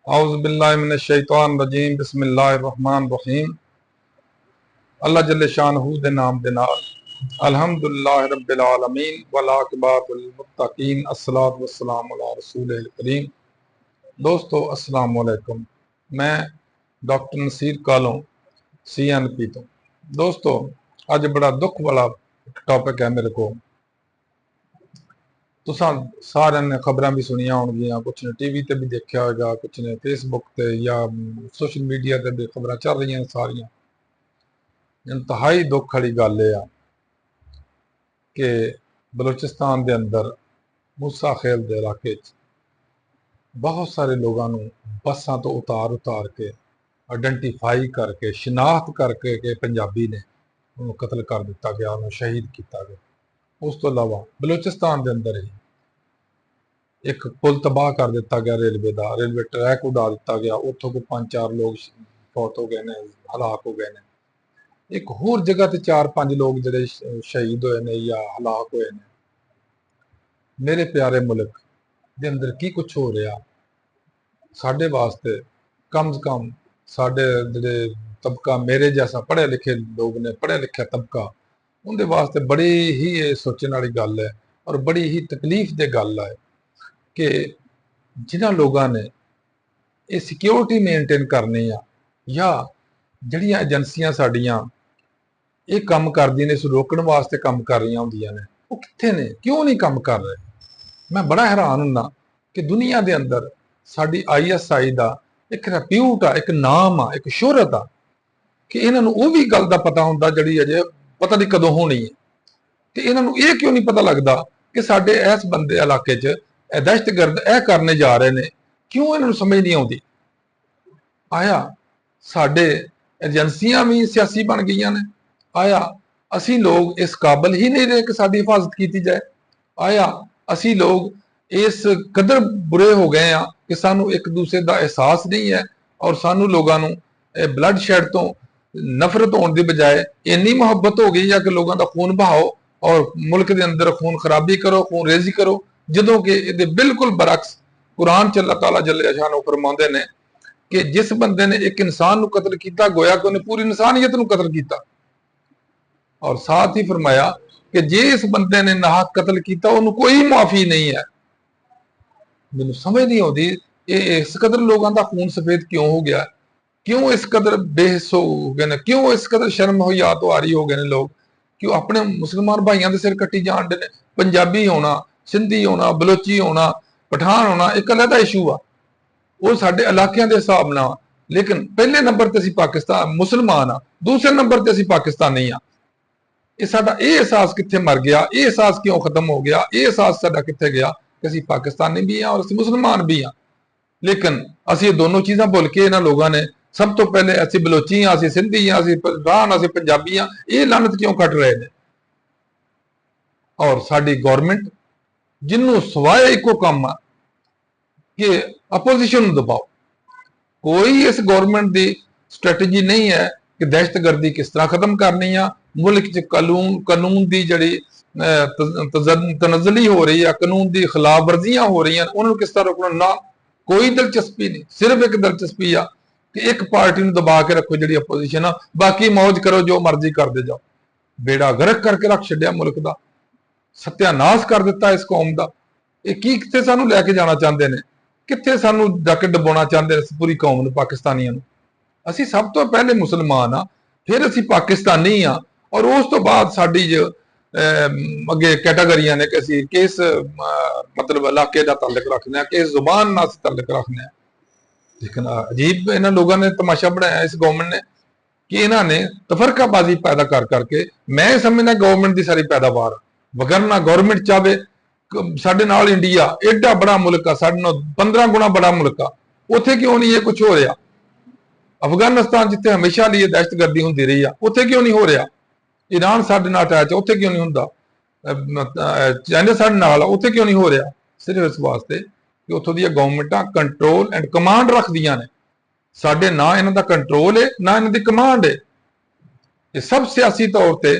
औज़ु बिल्लाहि मिनश शैतानिर रजीम बिस्मिल्लाहिर रहमानिर रहीम। अल्लाह जल्ले शानहू दे नाम दे नाल अल्हम्दुलिल्लाहि रब्बिल आलमीन वल आक़िबतुल मुत्तकीन अस्सलातु वस्सलामु अला रसूलिल करीम। दोस्तों अस्सलाम वालेकुम। मैं डॉक्टर नसीर कालों CNP तो। दोस्तों अज बड़ा दुख वाला टॉपिक है मेरे को। तुसां सारे ने खबरां भी सुनिया होंगियां, कुछ ने टीवी ते भी देखा होगा, कुछ ने फेसबुक ते या सोशल मीडिया ते भी खबरां चल रही सारियां। इंतहाई दुख वाली गल है कि बलूचिस्तान के अंदर मूसा खेल के इलाके बहुत सारे लोगों को बसां तो उतार के आइडेंटिफाई करके शिनाख्त करके कि पंजाबी ने उन्होंने कतल कर दिता गया, उन्होंने शहीद किया गया। उस तो अलावा बलूचिस्तान के अंदर ही एक पुल तबाह कर दिता गया, रेलवे ट्रैक उड़ा दिता गया, उतों को 5-4 लोग फौत हो गए ने, हलाक हो गए ने। एक होर जगह ते 4-5 लोग जिहड़े शहीद होए ने या हलाक होए ने। मेरे प्यारे मुल्क दे अंदर की कुछ हो रहा साडे वास्ते, कम से कम साडे जिहड़े तबका मेरे जैसा पढ़े लिखे लोग ने, पढ़े लिखा तबका, उनके वास्ते बड़ी ही ये सोचने वाली गल है और बड़ी ही तकलीफ दे गल है कि जिन्हां लोगों ने ये सिक्योरिटी मेनटेन करनी आ या जिहड़ियां एजेंसियां साडियां ये काम करदी ने, इस रोकण वास्ते काम कर रही होंदियां ने, वो कित्थे ने, क्यों नहीं काम कर रहे। मैं बड़ा हैरान हुंदा कि दुनिया के अंदर साडी ISI का एक रेप्यूट आ, एक नाम आ, एक शोहरत आ कि इन्हां नूं वो भी गल दा पता हुंदा जिहड़ी अजे पता नहीं कदों होनी है। तो इन्हां नूं ये क्यों नहीं पता लगता कि साडे इस बंदे इलाके च दहशतगर्द यह करने जा रहे हैं, क्यों इन्हां नूं समझ नहीं आउंदी। आया साडे एजेंसियां भी सियासी बन गई ने, आया असी लोग इस काबिल ही नहीं रहे कि साडी हिफाजत की जाए, आया असी लोग इस कदर बुरे हो गए हैं कि सानू एक दूसरे का एहसास नहीं है और सानू लोगों नूं ब्लड शेड तो नफरत होने की बजाय इन्नी मुहब्बत हो गई है कि लोगों का खून बहाओ और मुल्क के अंदर खून खराबी करो, खून रेजी करो, जदों कि ये बिल्कुल बरअक्स कुरान च अल्लाह ताला जल्ले शानो फरमाते ने कि जिस बंदे ने एक इंसान को कतल किया, गोया कि उन्हें पूरी इंसानियत को कतल किया। और साथ ही फरमाया कि जे इस बंदे ने नाहक कतल किया उन्हें कोई माफी नहीं है। मैनूं समझ नहीं आती इस कदर लोगों का खून सफेद क्यों हो गया, क्यों इस कदर बेहस हो गए ने, क्यों इस कदर शर्म हो या तो आ रही हो गए ने लोग, क्यों अपने मुसलमान भाइयों के सिर कट्टी जान दे। पंजाबी होना, सिंधी होना, बलोची होना, पठान होना एक अलग इशू आ, वो साडे इलाकों के हिसाब नाल। लेकिन पहले नंबर ते असीं पाकिस्तान मुसलमान आ, दूसरे नंबर ते असीं पाकिस्तानी आ। ये साडा ये एहसास कित्थे मर गया, ये एहसास क्यों खत्म हो गया, ये एहसास साडा कित्थे गया कि असीं पाकिस्तानी भी हाँ और असीं मुसलमान भी हाँ। लेकिन असीं दोनों चीज़ां भुल के इन्हां लोगों ने सब तो पहले असीं बलोची हाँ, असीं सिंधी हाँ, असीं पठान, असीं पंजाबी हाँ, ये लानत क्यों कट रहे हैं। और साडी गौरमेंट जिन्हों सवाए इको काम आ कि अपोजिशन दबाओ, कोई इस गौरमेंट की स्ट्रैटेजी नहीं है कि दहशतगर्दी किस तरह खत्म करनी है, मुल्क च कानून की जी तनजली हो रही है, कानून की खिलाफ वर्जियां हो रही हैं, उन्होंने किस तरह रोकना, ना कोई दिलचस्पी नहीं। सिर्फ एक दिलचस्पी आ कि एक पार्टी में दबा के रखो जी अपोजिशन आ, बाकी मौज करो जो मर्जी करते जाओ। बेड़ा गर्क करके रख छड्या मुल्क का, सत्यानाश कर दिता इस कौम का। ये की कित्थे सानू लैके जाना चाहते हैं, कित्थे सानू जाके डबाउणा चाहते हैं पूरी कौम नूं, पाकिस्तानियों नूं। असीं सब तो पहले मुसलमान हाँ, फिर असीं पाकिस्तानी हाँ और उस तो बाद साडी जो अगे कैटागरियां ने कि असीं किस मतलब इलाके का ताल्लुक रखने, किस जुबान नाल ताल्लुक रखने। लेकिन अजीब इन्हां लोगों ने तमाशा बनाया इस गवर्नमेंट ने कि इन्होंने तफरकाबाजी पैदा कर करके, मैं समझना गवर्नमेंट की सारी पैदावार, वगरना गवर्नमेंट चाहे साडे नाल इंडिया एडा बड़ा मुल्क आ, साडे नाल 15 गुना बड़ा मुल्क आ, उत्थे क्यों नहीं ये कुछ हो रहा। अफगानिस्तान जिथे हमेशा लिए दहशतगर्दी होंदी रही है, उत्थे क्यों नहीं हो रहा। ईरान साडे नाल अटैच है, उत्थे क्यों नहीं हुंदा। चाइना साडे नाल, उत्थे क्यों नहीं हो रहा। सिर्फ इस वास्ते कि उत्थों दी गवर्नमेंटां कंट्रोल एंड कमांड रखदियां ने, साडे ना इन्हां दा कंट्रोल है ना इन्हां दी कमांड है। ये सब सियासी तौर पर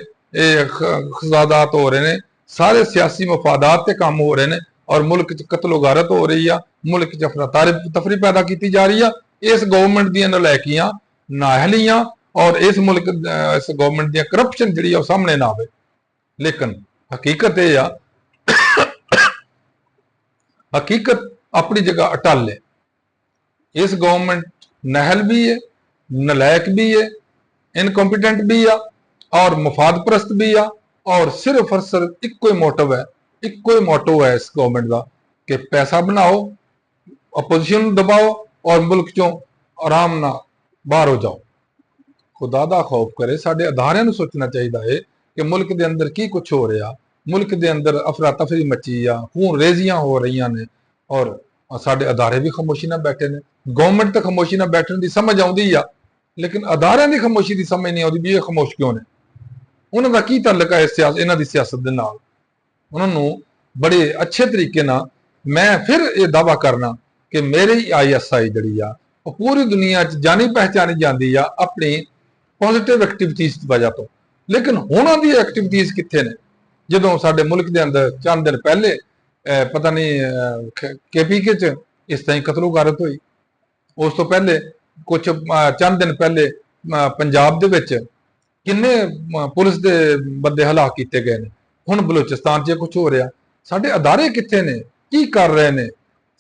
खजादात हो रहे हैं, सारे सियासी मफादात से काम हो रहे हैं और मुल्क च कत्लो गारत हो रही है, मुल्क च अफरा तफरी पैदा की जा रही है। इस गवर्नमेंट दी नलैकियां, नाहलियां और इस मुल्क इस गवर्नमेंट दी करप्शन जिहड़ी है सामने ना आवे। लेकिन हकीकत यह आ, हकीकत अपनी जगह अटल है। इस गवर्नमेंट नहल भी है, नलायक भी है, इनकॉम्पिटेंट भी आ और मुफाद परस्त भी आ। और सिर्फ इको ही मोटिव है, इको ही मोटो है इस गवर्नमेंट का कि पैसा बनाओ, अपोजिशन दबाओ और मुल्क चों आराम ना बाहर हो जाओ। खुदा दा खौफ करे, साडे अदारियां नूं सोचना चाहिए है कि मुल्क के अंदर की कुछ हो रहा, मुल्क के अंदर अफरा तफरी मची आ, खून रेजियां हो रही ने और साडे अदारे भी खामोशी ना बैठे ने। गवर्नमेंट तो खामोशी ना बैठने की समझ आउंदी आ, लेकिन अदारियां की खामोशी की समझ नहीं आती भी ये खामोश क्यों ने। उन्हों का की तल्लक है इन्हां दी सियासत दे नाल। उन्होंने बड़े अच्छे तरीके ना, मैं फिर ये दावा करना कि मेरी ISI जिहड़ी आ वो पूरी दुनिया च जानी पहचानी जाती आ अपनी पॉजिटिव एक्टिविटीज की वजह तो। लेकिन हुण दी एक्टिविटीज कित्थे ने? जदों साडे मुल्क दे अंदर चंद दिन पहले पता नहीं KPK च इस तरह कतलो गारत हुई। उस तो पहले कुछ चंद दिन पहले पंजाब दे विच किन्ने पुलिस दे बंदे हलाक किए गए ने। हुण बलूचिस्तान च कुछ हो रहा। साडे अदारे कित्थे ने, की कर रहे ने?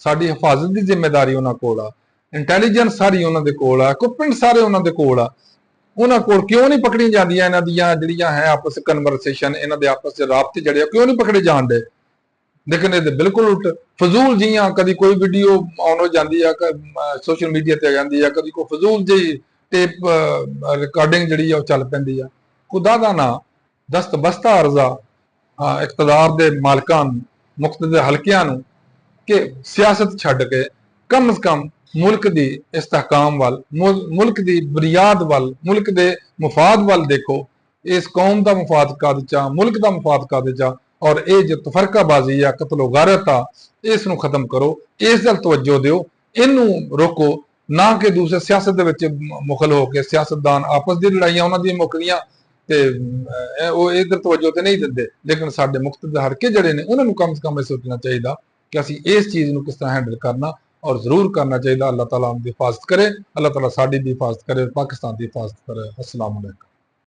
साडी हिफाजत की जिम्मेदारी उन्हां कोल आ, इंटैलीजेंस सारी उन्हां दे कोल आ, इक्विपमेंट सारे उन्हां दे कोल आ। उन्हां कोल क्यों नहीं पकड़ी जांदियां इन्हां दियां जिहड़ियां है आपस कन्वर्सेशन, इन्हां दे आपस च राबते जड़े क्यों नहीं पकड़े जाण दे? लेकिन ये बिल्कुल उल्ट फजूल जियां कभी कोई वीडियो ऑन हो जाती है, सोशल मीडिया ते आ जाती है, कभी कोई फजूल जी टेप रिकॉर्डिंग जी चल पैंदी है। खुदा का ना दस्त बस्ता अर्जा इकतदार के मालकां मुख्तलिफ हल्कियां नूं कि सियासत छड्ड के कम से कम मुल्क की इस्तेहकाम वाल, मुल्क की बुनियाद वाल, मुल्क के मुफाद वाल देखो। इस कौम का मुफाद काहदे चा, मुल्क का मुफाद काहदे चा और ये जो तफरकाबाजी आ, कतलो गारत आ, इस नूं खत्म करो, इस गल तवज्जो दिओ, इनू रोको। ना कि दूसरे सियासत दे विच मुखल हो के सियासतदान आपस दी लड़ाइयां उन्हां दी मुकदियां ते वो इधर तवज्जो ते नहीं दिंदे। लेकिन साडे मुख्तलिफ हरके जड़े ने उन्हां नूं कम से कम सोचना चाहिए कि असीं इस चीज़ नूं किस तरह हैंडल करना और जरूर करना चाहिए। अल्लाह ताला उनकी हिफाजत करे, अल्लाह ताला साडी भी हिफाजत करे, पाकिस्तान की हिफाजत करे। अस्सलाम वालेकुम।